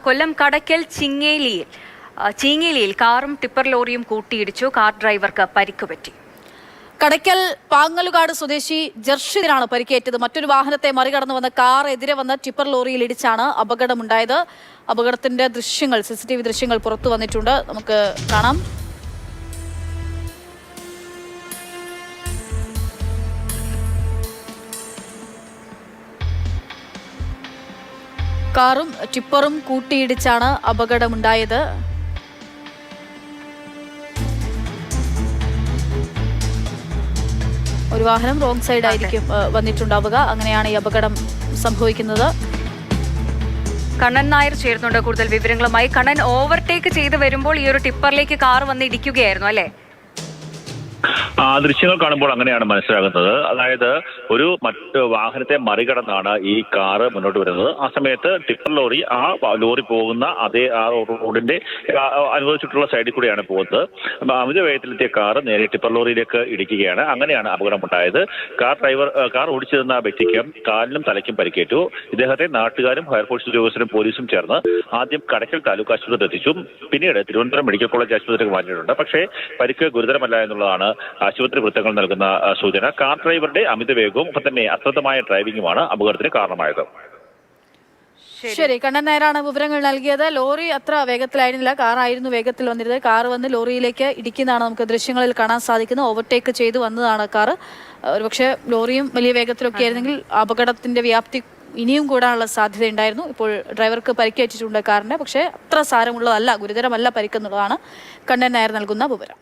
കൊല്ലം കടയ്ക്കൽ ചീങ്ങേലിയിൽ കാറും ടിപ്പർ ലോറിയും കൂട്ടിയിടിച്ചു. കാർ ഡ്രൈവർക്ക് പരിക്ക് പറ്റി. കടയ്ക്കൽ പാങ്ങലുകാട് സ്വദേശി ജർഷിദിനാണ് പരിക്കേറ്റത്. മറ്റൊരു വാഹനത്തെ മറികടന്നു വന്ന കാർ എതിരെ വന്ന ടിപ്പർ ലോറിയിൽ ഇടിച്ചാണ് അപകടമുണ്ടായത്. അപകടത്തിന്റെ ദൃശ്യങ്ങൾ, CCTV ദൃശ്യങ്ങൾ പുറത്തു വന്നിട്ടുണ്ട്, നമുക്ക് കാണാം. കാറും ടിപ്പറും കൂട്ടിയിടിച്ചാണ് അപകടമുണ്ടായത്. ഒരു വാഹനം റോങ് സൈഡ് ആയിരിക്കും വന്നിട്ടുണ്ടാവുക, അങ്ങനെയാണ് ഈ അപകടം സംഭവിക്കുന്നത്. കണ്ണൻ നായർ ചേർന്നുണ്ട് കൂടുതൽ വിവരങ്ങളുമായി. കണ്ണൻ, ഓവർടേക്ക് ചെയ്ത് വരുമ്പോൾ ഈ ഒരു ടിപ്പറിലേക്ക് കാർ വന്ന് ഇടിക്കുകയായിരുന്നു അല്ലേ? ദൃശ്യങ്ങൾ കാണുമ്പോൾ അങ്ങനെയാണ് മനസ്സിലാകുന്നത്. അതായത് ഒരു മറ്റ് വാഹനത്തെ മറികടന്നാണ് ഈ കാറ് മുന്നോട്ട് വരുന്നത്. ആ സമയത്ത് ടിപ്പർ ലോറി ലോറി പോകുന്ന അതേ റോഡിന്റെ അനുവദിച്ചിട്ടുള്ള സൈഡിൽ കൂടെയാണ് പോകുന്നത്. അമിത വേഗത്തിലെത്തിയ കാറ് നേരെ ടിപ്പർ ലോറിയിലേക്ക് ഇടിക്കുകയാണ്. അങ്ങനെയാണ് അപകടമുണ്ടായത്. കാർ ഓടിച്ചിരുന്ന വ്യക്തിക്ക് കാലിനും തലയ്ക്കും പരിക്കേറ്റു. ഇദ്ദേഹത്തെ നാട്ടുകാരും ഫയർഫോഴ്സ് ഉദ്യോഗസ്ഥരും പോലീസും ചേർന്ന് ആദ്യം കടയ്ക്കൽ താലൂക്ക് ആശുപത്രിയിൽ എത്തിച്ചു. പിന്നീട് തിരുവനന്തപുരം മെഡിക്കൽ കോളേജ് ആശുപത്രിക്ക് മാറ്റിയിട്ടുണ്ട്. പക്ഷേ പരിക്ക് ഗുരുതരമല്ല എന്നുള്ളതാണ് ആശുപത്രി വൃത്തങ്ങൾ നൽകുന്ന സൂചന. കാർ ഡ്രൈവറുടെ അമിത വേഗവും ഒപ്പം തന്നെ അശ്രദ്ധമായ ഡ്രൈവിംഗുമാണ് അപകടത്തിന് കാരണമായത്. ശരി, കണ്ണൻ നായരാണ് വിവരങ്ങൾ നൽകിയത്. ലോറി അത്ര വേഗത്തിലായിരുന്നില്ല, കാറായിരുന്നു വേഗത്തിൽ വന്നിരുന്നത്. കാർ വന്ന് ലോറിയിലേക്ക് ഇടിക്കുന്നതാണ് നമുക്ക് ദൃശ്യങ്ങളിൽ കാണാൻ സാധിക്കുന്നത്. ഓവർടേക്ക് ചെയ്ത് വന്നതാണ് കാർ. ഒരുപക്ഷെ ലോറിയും വലിയ വേഗത്തിലൊക്കെ ആയിരുന്നെങ്കിൽ അപകടത്തിന്റെ വ്യാപ്തി ഇനിയും കൂടാനുള്ള സാധ്യതയുണ്ടായിരുന്നു. ഇപ്പോൾ ഡ്രൈവർക്ക് പരിക്കേറ്റിട്ടുണ്ട് കാറിന്, പക്ഷേ അത്ര സാരമുള്ളതല്ല, ഗുരുതരമല്ല പരിക്കെന്നുള്ളതാണ് കണ്ണൻ നായർ നൽകുന്ന വിവരം.